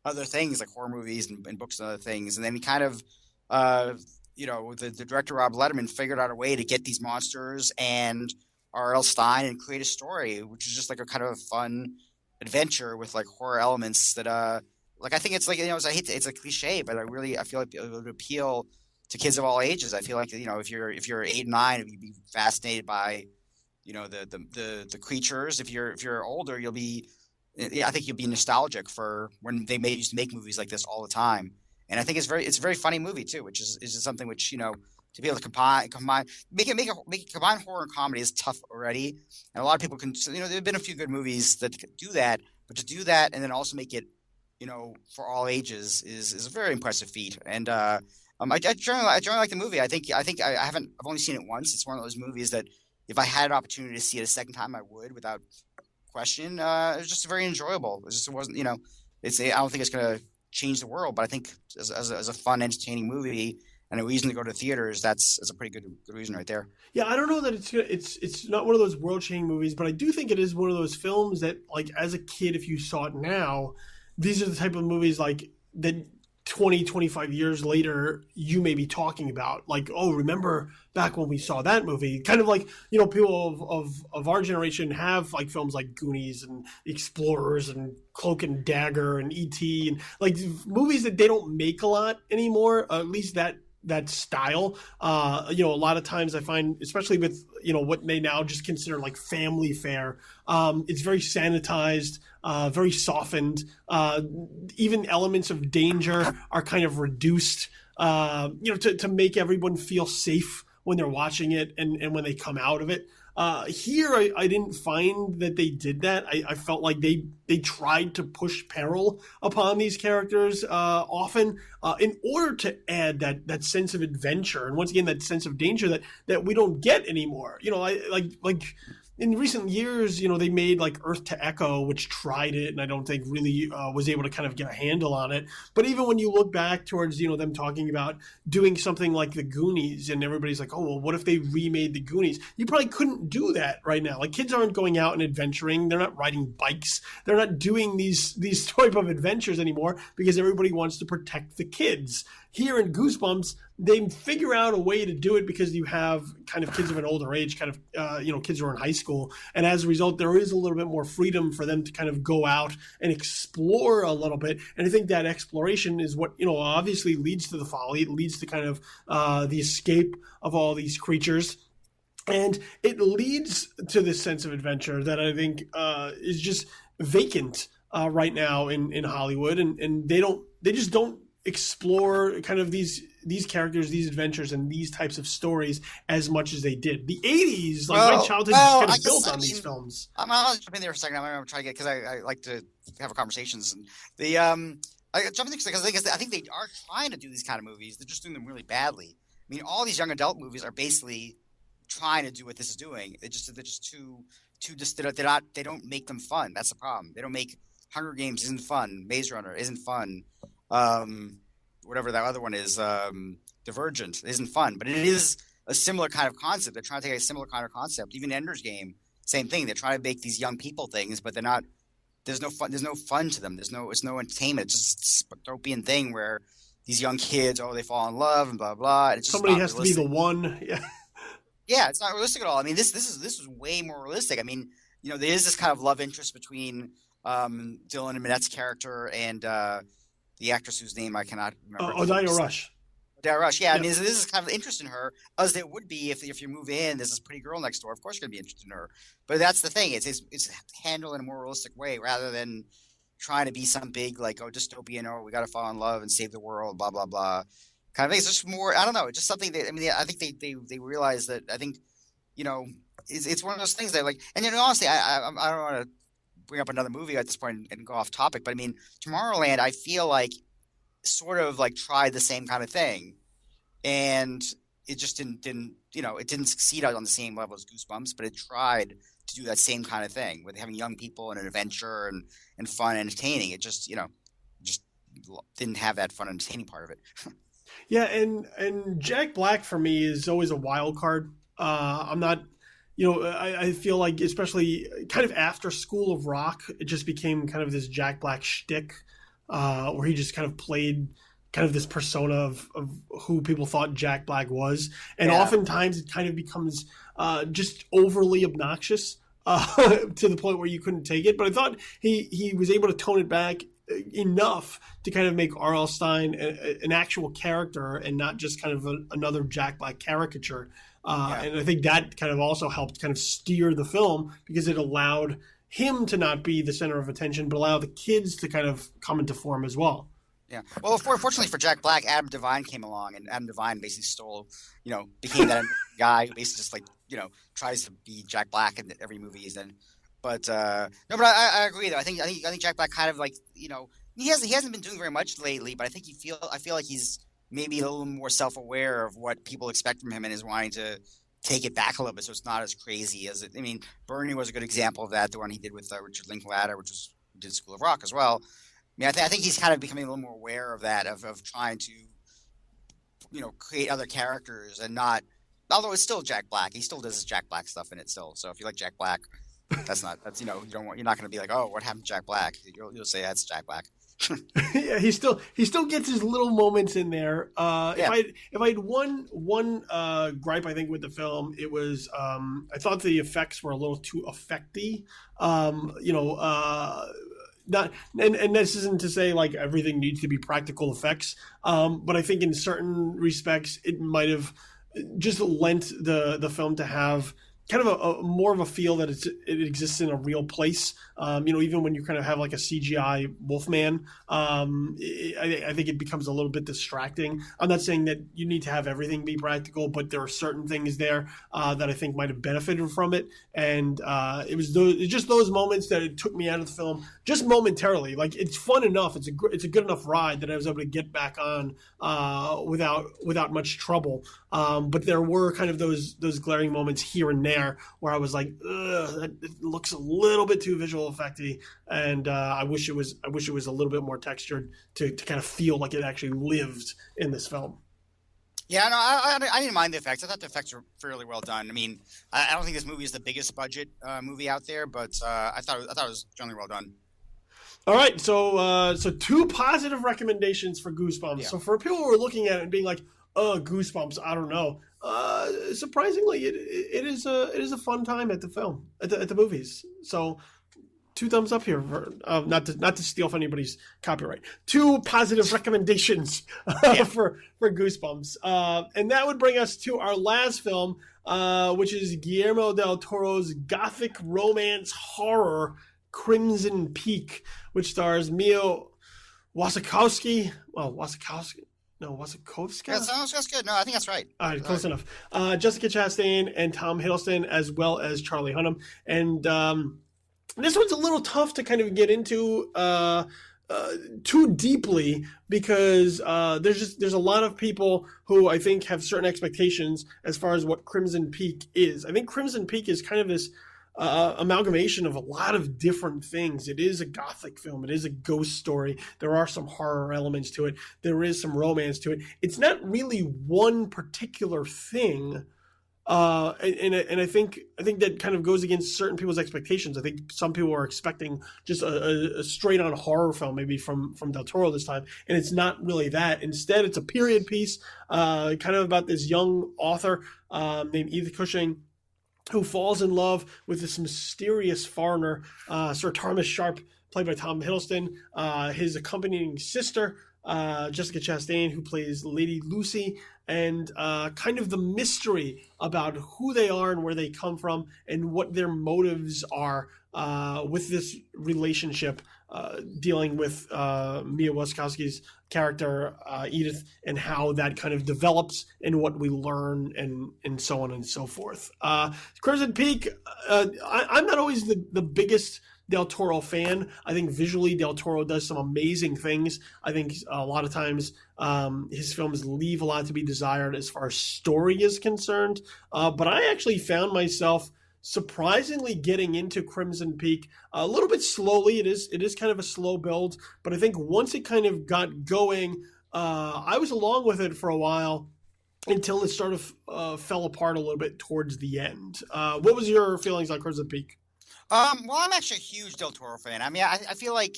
other things like horror movies and books and other things, and then he kind of the director Rob Letterman figured out a way to get these monsters and R.L. Stine and create a story, which is just like a kind of fun adventure with like horror elements that like I think it's like it's a cliche, but I feel like it would appeal to kids of all ages. I feel like if you're 8 and 9, you'd be fascinated by the creatures. If you're older, I think you'll be nostalgic for when they used to make movies like this all the time. And I think it's a very funny movie too, which is something which to be able to combine combine horror and comedy is tough already. And a lot of people can there have been a few good movies that do that, but to do that and then also make it for all ages is a very impressive feat. And I generally like the movie. I've only seen it once. It's one of those movies that if I had an opportunity to see it a second time, I would without question. It was just very enjoyable. It wasn't I don't think it's gonna change the world, but I think as a fun, entertaining movie and a reason to go to theaters, that's a pretty good reason right there. Yeah, I don't know that it's not one of those world-changing movies, but I do think it is one of those films that, like, as a kid, if you saw it now, these are the type of movies like that 20, 25 years later, you may be talking about. Like, oh, remember back when we saw that movie? Kind of like, people of our generation have like films like Goonies and Explorers and Cloak and Dagger and E.T. and like movies that they don't make a lot anymore, at least that style. A lot of times I find, especially with, what they now just consider like family fare, it's very sanitized, very softened. Even elements of danger are kind of reduced, to make everyone feel safe when they're watching it and when they come out of it. Here, I didn't find that they did that. I felt like they tried to push peril upon these characters often in order to add that sense of adventure and once again that sense of danger that we don't get anymore. Like in recent years, they made like Earth to Echo, which tried it, and I don't think really was able to kind of get a handle on it. But even when you look back towards, them talking about doing something like the Goonies, and everybody's like, oh, well, what if they remade the Goonies? You probably couldn't do that right now. Like, kids aren't going out and adventuring. They're not riding bikes. They're not doing these type of adventures anymore because everybody wants to protect the kids. Here in Goosebumps, they figure out a way to do it because you have kind of kids of an older age, kind of, kids who are in high school. And as a result, there is a little bit more freedom for them to kind of go out and explore a little bit. And I think that exploration is what, obviously leads to the folly. It leads to kind of the escape of all these creatures. And it leads to this sense of adventure that I think is just vacant right now in Hollywood. And they just don't explore kind of these characters, these adventures, and these types of stories as much as they did. The 80s, like my childhood, is kind of built on these films. I'm going to jump in there for a second. I'm going to try to get, because I like to have conversations. And the I jump in because I think they are trying to do these kind of movies. They're just doing them really badly. I mean, all these young adult movies are basically trying to do what this is doing. They're just too they don't make them fun. That's the problem. They don't make Hunger Games isn't fun. Maze Runner isn't fun. Whatever that other one is, Divergent isn't fun, but it is a similar kind of concept. They're trying to take a similar kind of concept. Even Ender's Game, same thing. They're trying to make these young people things, but they're not. There's no fun. There's no fun to them. It's no entertainment. It's just a dystopian thing where these young kids, they fall in love and blah blah. And it's just somebody has realistic. To be the one. Yeah. Yeah, it's not realistic at all. I mean, this is way more realistic. I mean, there is this kind of love interest between Dylan and Minette's character and the actress whose name I cannot remember. Odeya Rush. Odeya Rush, yeah. Yep. I mean, this is kind of interest in her, as there would be if you move in. There's this pretty girl next door. Of course, you're gonna be interested in her. But that's the thing. It's handled in a more realistic way rather than trying to be some big like dystopian. We got to fall in love and save the world. Blah blah blah. Kind of thing. It's just more. I don't know. It's just something that I think they realize that. I think it's one of those things that like. And honestly, I don't want to bring up another movie at this point and go off topic, but I mean, Tomorrowland, I feel like sort of like tried the same kind of thing, and it just didn't it didn't succeed on the same level as Goosebumps, but it tried to do that same kind of thing with having young people and an adventure and fun and entertaining. It just just didn't have that fun entertaining part of it. Yeah, and Jack Black for me is always a wild card. I'm not. I feel like, especially kind of after School of Rock, it just became kind of this Jack Black shtick, where he just kind of played kind of this persona of who people thought Jack Black was. And oftentimes it kind of becomes just overly obnoxious to the point where you couldn't take it. But I thought he was able to tone it back enough to kind of make R.L. Stine an actual character and not just kind of another Jack Black caricature. And I think that kind of also helped kind of steer the film because it allowed him to not be the center of attention, but allow the kids to kind of come into form as well. Yeah. Well, fortunately for Jack Black, Adam Devine came along, and Adam Devine basically stole, became that guy who basically just like, tries to be Jack Black in every movie he's in. But no, but I agree though. I think Jack Black kind of like, he hasn't been doing very much lately, but I feel like he's maybe a little more self-aware of what people expect from him and is wanting to take it back a little bit so it's not as crazy as it. I mean, Bernie was a good example of that, the one he did with Richard Linklater, did School of Rock as well. I mean, I think he's kind of becoming a little more aware of that, of trying to, create other characters and not, although it's still Jack Black, he still does his Jack Black stuff in it still. So if you like Jack Black, you're not going to be like, oh, what happened to Jack Black? You'll say that's Jack Black. Yeah, he still gets his little moments in there. Yeah. If I had one gripe, I think with the film, it was I thought the effects were a little too effecty. You know, not and this isn't to say like everything needs to be practical effects, but I think in certain respects it might have just lent the film to have kind of a more of a feel that it exists in a real place. You know, even when you kind of have like a CGI Wolfman, I think it becomes a little bit distracting. I'm not saying that you need to have everything be practical, but there are certain things there that I think might have benefited from it. And just those moments that it took me out of the film just momentarily. Like it's fun enough, it's a good enough ride that I was able to get back on without much trouble. But there were kind of those glaring moments here and there where I was like, ugh, it looks a little bit too visual effecty, and I wish it was a little bit more textured to kind of feel like it actually lived in this film. Yeah, no, I didn't mind the effects. I thought the effects were fairly well done. I mean, I don't think this movie is the biggest budget movie out there, but I thought it was generally well done. All right, so two positive recommendations for Goosebumps. Yeah. So for people who are looking at it and being like, Goosebumps, I don't know. Surprisingly, it is a fun time at the movies. So two thumbs up here for not to steal from anybody's copyright. Two positive recommendations Yeah. for Goosebumps, and that would bring us to our last film, which is Guillermo del Toro's gothic romance horror Crimson Peak, which stars Mia Wasikowska. Well, Wasikowska. No, Wasikowska. Yeah, that's good. No, I think that's right. All right, close enough. Jessica Chastain and Tom Hiddleston, as well as Charlie Hunnam. And this one's a little tough to kind of get into too deeply because there's a lot of people who I think have certain expectations as far as what Crimson Peak is. I think Crimson Peak is kind of this amalgamation of a lot of different things. It is a gothic film. It is a ghost story. There are some horror elements to it. There is some romance to it. It's not really one particular thing. And I think that kind of goes against certain people's expectations. I think some people are expecting just a straight on horror film, maybe from Del Toro this time, and it's not really that. Instead, it's a period piece, kind of about this young author named Edith Cushing, who falls in love with this mysterious foreigner, Sir Thomas Sharp, played by Tom Hiddleston, his accompanying sister, Jessica Chastain, who plays Lady Lucy, and kind of the mystery about who they are and where they come from and what their motives are with this relationship, dealing with Mia Wasikowska's character, Edith, and how that kind of develops and what we learn and so on and so forth. Crimson Peak, I'm not always the biggest Del Toro fan. I think visually Del Toro does some amazing things. I think a lot of times his films leave a lot to be desired as far as story is concerned. But I actually found myself surprisingly getting into Crimson Peak a little bit slowly. It is kind of a slow build, but I think once it kind of got going, I was along with it for a while until it sort of fell apart a little bit towards the end. What was your feelings on Crimson Peak? Well, I'm actually a huge Del Toro fan. I mean, I feel like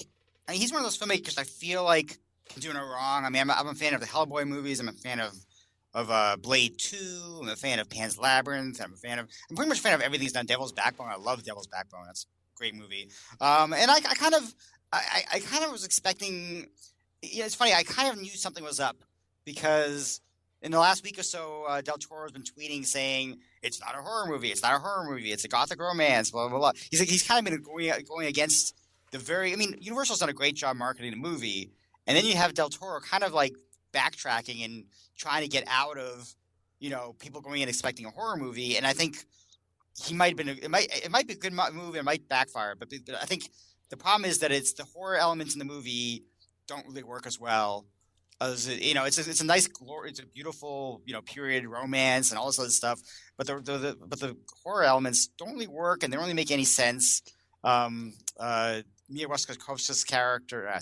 he's one of those filmmakers I feel like can do no wrong. I mean, I'm a fan of the Hellboy movies. I'm a fan of Blade 2. I'm a fan of Pan's Labyrinth. I'm pretty much a fan of everything he's done. Devil's Backbone. I love Devil's Backbone. That's a great movie. And I kind of was expecting. Yeah, it's funny. I kind of knew something was up because in the last week or so, Del Toro's been tweeting saying it's not a horror movie. It's not a horror movie. It's a gothic romance. Blah blah blah. He's kind of been going against the very. I mean, Universal's done a great job marketing the movie, and then you have Del Toro kind of like backtracking and trying to get out of, people going in expecting a horror movie. And I think he might have been. It might be a good movie. It might backfire, but I think the problem is that it's the horror elements in the movie don't really work as well. It's a nice, it's a beautiful, period romance and all this other stuff, but the horror elements don't really work and they don't really make any sense. Mia Wasikowska's character, I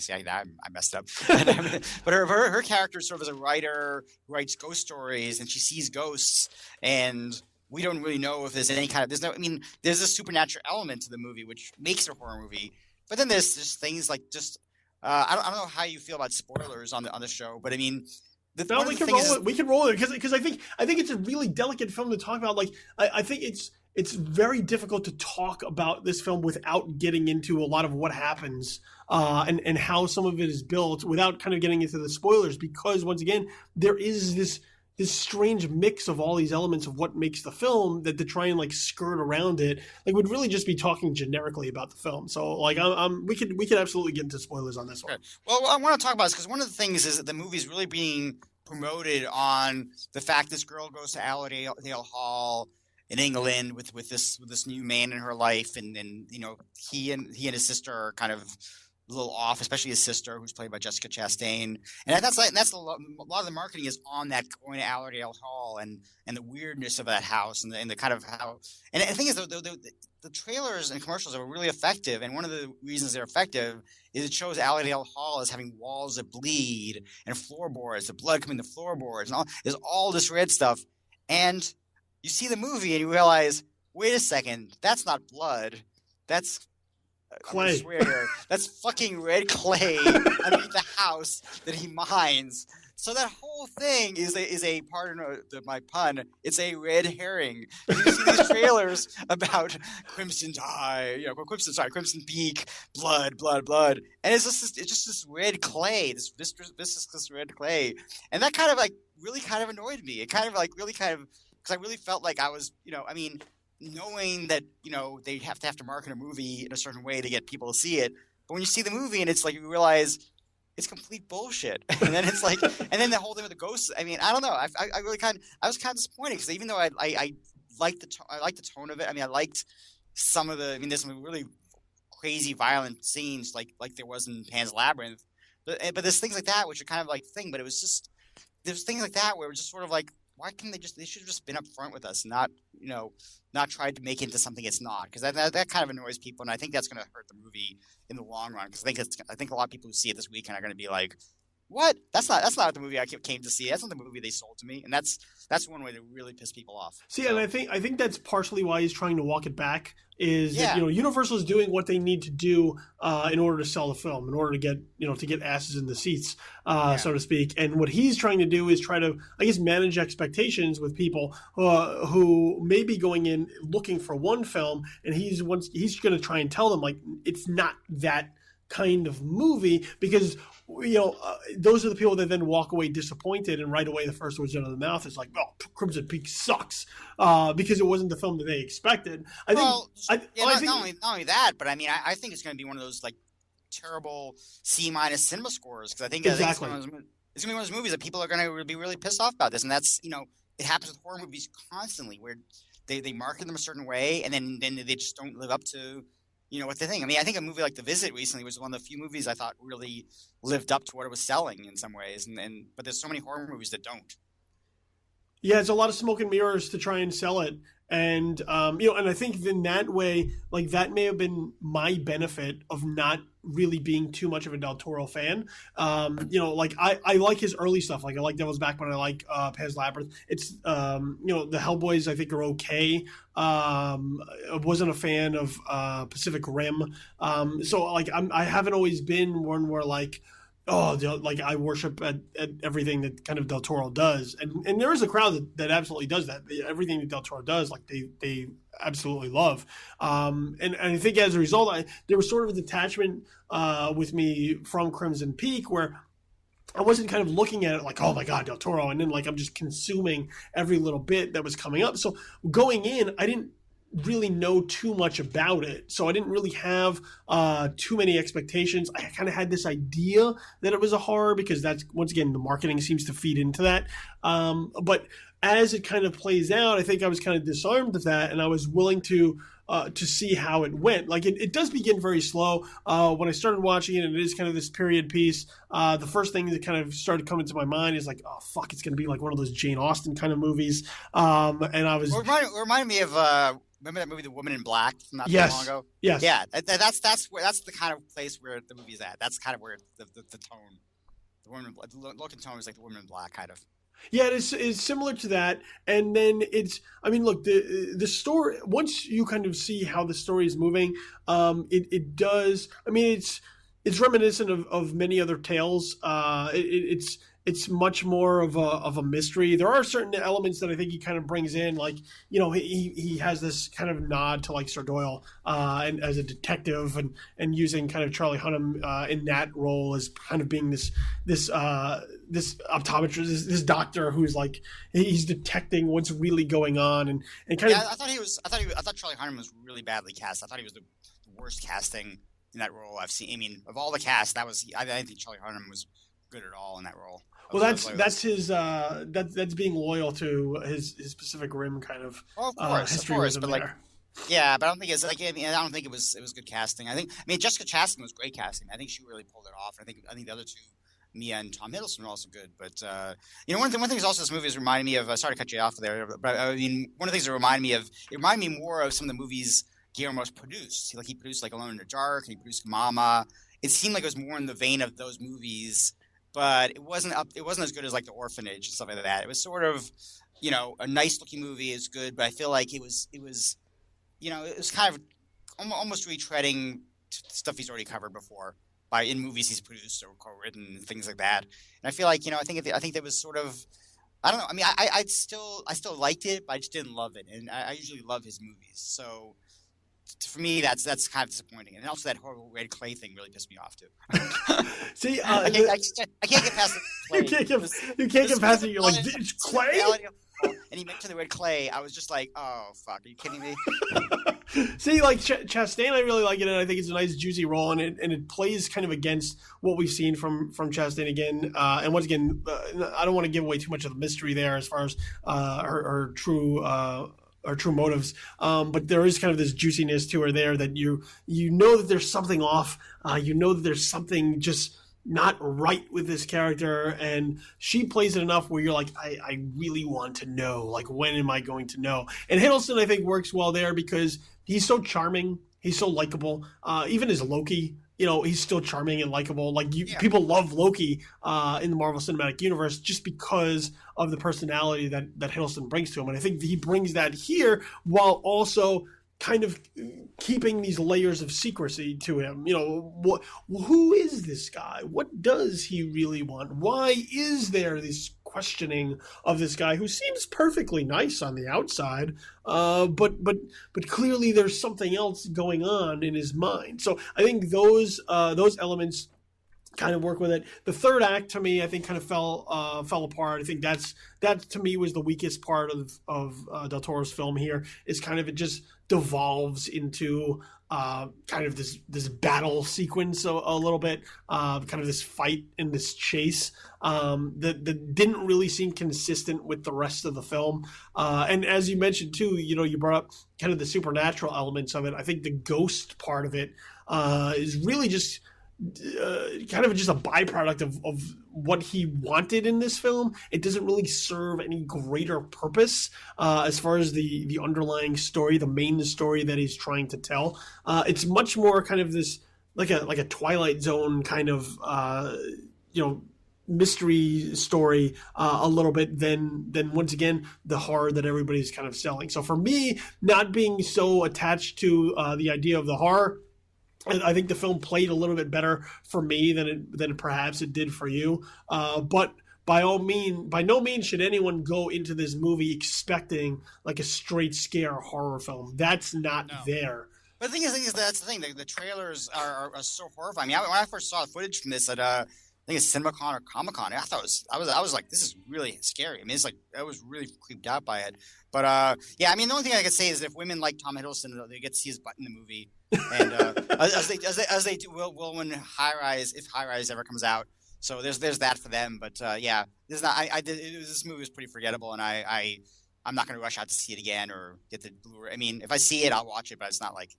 messed up, but her character sort of as a writer who writes ghost stories and she sees ghosts and we don't really know if there's any kind of there's a supernatural element to the movie which makes it a horror movie, but then there's just things like just I don't know how you feel about spoilers on the show, but I mean, No, one of we the can things roll is, it. We can roll it because I think it's a really delicate film to talk about. Like I think it's very difficult to talk about this film without getting into a lot of what happens and how some of it is built without kind of getting into the spoilers because once again there is this strange mix of all these elements of what makes the film that to try and like skirt around it like would really just be talking generically about the film. So like we could absolutely get into spoilers on this one. okay. Well, I want to talk about this because one of the things is that the movie's really being promoted on the fact this girl goes to Allerdale Hall in England with this new man in her life, and you know he and his sister are kind of a little off, especially his sister, who's played by Jessica Chastain. And that's a lot of the marketing is on that going to Allerdale Hall and the weirdness of that house and the kind of how. And the thing is, the trailers and commercials are really effective. And one of the reasons they're effective is it shows Allerdale Hall as having walls that bleed and floorboards, the blood coming to floorboards, and all there's all this red stuff. And you see the movie and you realize, wait a second, that's not blood. That's I'm gonna Clay. swear that's fucking red clay underneath the house that he mines. So that whole thing is a pardon my pun. It's a red herring. You see these trailers about Crimson Tide, Crimson Peak, blood, and it's just this red clay, this viscous red clay, and that kind of like really kind of annoyed me. It kind of like really kind of because I really felt like I was, I mean, knowing that they have to market a movie in a certain way to get people to see it, but when you see the movie and it's like you realize it's complete bullshit, and then it's like, and then the whole thing with the ghosts. I mean, I don't know. I was kind of disappointed because even though I liked the tone of it. I mean, I liked some of the. I mean, there's some really crazy, violent scenes like there was in Pan's Labyrinth, but there's things like that which are kind of like thing. But it was just there's things like that where it was just sort of like, why can't they should have just been upfront with us, not not tried to make it into something it's not, because that kind of annoys people, and I think that's going to hurt the movie in the long run. Because I think a lot of people who see it this weekend are going to be like, "What? That's not the movie I came to see. That's not the movie they sold to me." And that's one way to really piss people off. See, and I think that's partially why he's trying to walk it back. Is Yeah. that Universal is doing what they need to do in order to sell the film, in order to get asses in the seats, so to speak. And what he's trying to do is try to, I guess, manage expectations with people who may be going in looking for one film, and he's going to try and tell them like it's not that kind of movie because those are the people that then walk away disappointed, and right away the first words out of the mouth is like, "Well, Crimson Peak sucks," because it wasn't the film that they expected. Not only that, but I mean, I think it's going to be one of those like terrible C- cinema scores, because I think it's Exactly. going to be one of those movies that people are going to be really pissed off about this, and that's it happens with horror movies constantly where they market them a certain way and then they just don't live up to what they think. I mean, I think a movie like The Visit recently was one of the few movies I thought really lived up to what it was selling in some ways, but there's so many horror movies that don't. Yeah, it's a lot of smoke and mirrors to try and sell it, and and I think in that way, like that may have been my benefit of not really being too much of a Del Toro fan. Like I like his early stuff. Like I like Devil's Backbone. I like Pan's Labyrinth. It's the Hellboys I think are okay. I wasn't a fan of Pacific Rim. So like I haven't always been one where like, like I worship at everything that kind of Del Toro does, and there is a crowd that absolutely does that. Everything that Del Toro does, like they absolutely love. And I think as a result, there was sort of a detachment with me from Crimson Peak where I wasn't kind of looking at it like, oh my God, Del Toro, and then like I'm just consuming every little bit that was coming up. So going in, I didn't really know too much about it, so I didn't really have too many expectations. I kind of had this idea that it was a horror because that's, once again, the marketing seems to feed into that, but as it kind of plays out, I think I was kind of disarmed of that, and I was willing to see how it went. Like it does begin very slow. When I started watching it, and it is kind of this period piece, the first thing that kind of started coming to my mind is like, oh fuck, it's going to be like one of those Jane Austen kind of movies. And I was Remind me of remember that movie, The Woman in Black, from not too long ago? Yes. Yeah, that's the kind of place where the movie's at. That's kind of where the tone, the look and tone is like The Woman in Black, kind of. Yeah, it's similar to that, and then I mean, look, the story. Once you kind of see how the story is moving, it does. I mean, it's reminiscent of many other tales. It's much more of a mystery. There are certain elements that I think he kind of brings in, like he has this kind of nod to like Sir Doyle, and as a detective, and using kind of Charlie Hunnam in that role as kind of being this optometrist, this doctor who's like he's detecting what's really going on, and kind of. I thought Charlie Hunnam was really badly cast. I thought he was the worst casting in that role I've seen. I mean, of all the cast, I didn't think Charlie Hunnam was good at all in that role. Well, that's his that's being loyal to his Pacific Rim kind of history with him but there. Yeah, but I don't think it's like I don't think it was good casting. I mean Jessica Chastain was great casting. I think she really pulled it off. I think the other two, Mia and Tom Hiddleston, were also good. But one thing is also this movie is reminding me of. Sorry to cut you off there, but I mean one of the things that reminded me more of some of the movies Guillermo's produced. Like he produced like Alone in the Dark, and he produced Mama. It seemed like it was more in the vein of those movies. But it wasn't as good as like The Orphanage and stuff like that. It was sort of, a nice looking movie is good, but I feel like it was kind of almost retreading stuff he's already covered before in movies he's produced or co-written and things like that. And I feel like I think there was sort of, I don't know. I mean, I still liked it, but I just didn't love it. And I usually love his movies, so. For me, that's kind of disappointing, and also that horrible red clay thing really pissed me off too. See, I can't get past the clay. You can't get past it. You're like, it's clay. And he mentioned the red clay. I was just like, oh fuck, are you kidding me? See, like Chastain, I really like it, and I think it's a nice juicy role, and it plays kind of against what we've seen from Chastain again. And once again, I don't want to give away too much of the mystery there as far as her true. Our true motives, but there is kind of this juiciness to her there that you know that there's something off, that there's something just not right with this character, and she plays it enough where you're like, I really want to know, like, when am I going to know? And Hiddleston, I think, works well there because he's so charming, he's so likable, even as Loki. He's still charming and likable. Like people love Loki in the Marvel Cinematic Universe just because of the personality that Hiddleston brings to him. And I think he brings that here while also kind of keeping these layers of secrecy to him. Who is this guy? What does he really want? Why is there this questioning of this guy who seems perfectly nice on the outside, but clearly there's something else going on in his mind. So I think those elements kind of work with it. The third act to me, I think, kind of fell apart. I think that to me was the weakest part of Del Toro's film here. Is kind of it just devolves into kind of this battle sequence a little bit, kind of this fight and this chase that didn't really seem consistent with the rest of the film. And as you mentioned too, you brought up kind of the supernatural elements of it. I think the ghost part of it is really just kind of just a byproduct of what he wanted in this film. It doesn't really serve any greater purpose as far as the underlying story, the main story that he's trying to tell. It's much more kind of this like a Twilight Zone kind of mystery story a little bit than once again the horror that everybody's kind of selling. So for me, not being so attached to the idea of the horror, I think the film played a little bit better for me than perhaps it did for you. But by no means should anyone go into this movie expecting like a straight scare horror film. That's not there. But the thing is that's the thing. The trailers are so horrifying. I mean, when I first saw the footage from this at I think it's CinemaCon or Comic-Con, I thought I was like, this is really scary. I mean, it's like I was really creeped out by it. But yeah, I mean, the only thing I could say is if women like Tom Hiddleston, they get to see his butt in the movie, and as they do, will when if High Rise ever comes out. So there's that for them. But yeah, this movie was pretty forgettable, and I'm not going to rush out to see it again or get the Blu-ray. I mean, if I see it, I'll watch it, but it's not like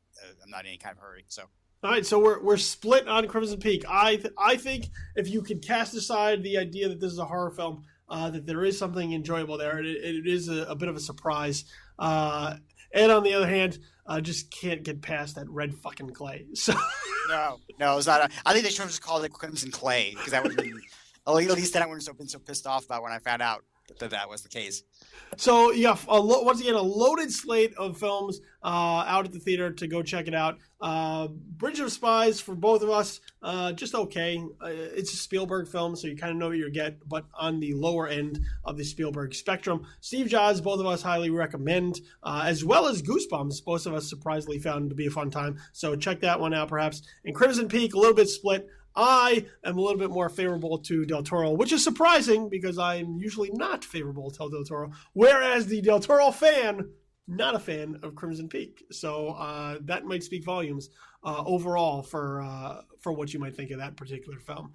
I'm not in any kind of hurry. So. All right, so we're split on Crimson Peak. I think if you could cast aside the idea that this is a horror film, that there is something enjoyable there. It is a bit of a surprise. And on the other hand, just can't get past that red fucking clay. So no, it's not. I think they should have just called it Crimson Clay because that would have been at least then I wouldn't have been so pissed off about when I found out. that was the case. So yeah, once again, a loaded slate of films out at the theater to go check it out. Bridge of Spies for both of us, just okay. It's a Spielberg film, so you kind of know what you get, but on the lower end of the Spielberg spectrum. Steve Jobs, both of us highly recommend, as well as Goosebumps. Both of us surprisingly found to be a fun time, so check that one out perhaps. And Crimson Peak, a little bit split. I am a little bit more favorable to Del Toro, which is surprising because I'm usually not favorable to Del Toro, whereas the Del Toro fan, not a fan of Crimson Peak. So that might speak volumes overall for what you might think of that particular film.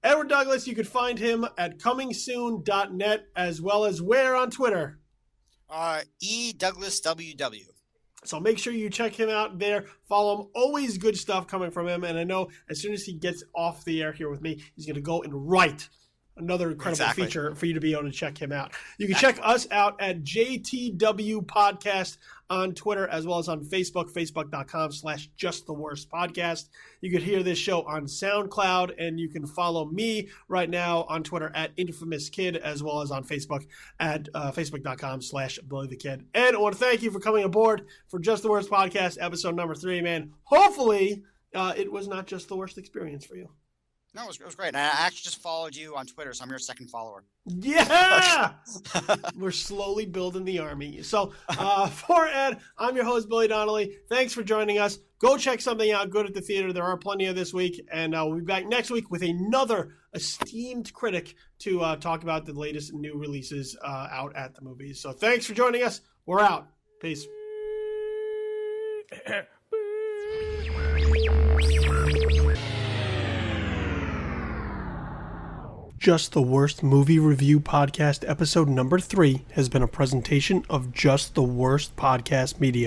Edward Douglas, you could find him at comingsoon.net as well as where on Twitter? eDouglasWW. So make sure you check him out there. Follow him. Always good stuff coming from him. And I know as soon as he gets off the air here with me, he's going to go and write another incredible feature for you to be able to check him out. You can check us out at JTW Podcast on Twitter as well as on Facebook, facebook.com/justtheworstpodcast. You can hear this show on SoundCloud, and you can follow me right now on Twitter at InfamousKid as well as on Facebook at facebook.com/BillyTheKid. And I want to thank you for coming aboard for Just the Worst Podcast, episode number 3, man. Hopefully it was not just the worst experience for you. No, it was great. And I actually just followed you on Twitter, so I'm your second follower. Yeah! We're slowly building the army. So for Ed, I'm your host, Billy Donnelly. Thanks for joining us. Go check something out good at the theater. There are plenty of this week. And we'll be back next week with another esteemed critic to talk about the latest new releases out at the movies. So thanks for joining us. We're out. Peace. Just the Worst Movie Review Podcast, episode number 3, has been a presentation of Just the Worst Podcast Media.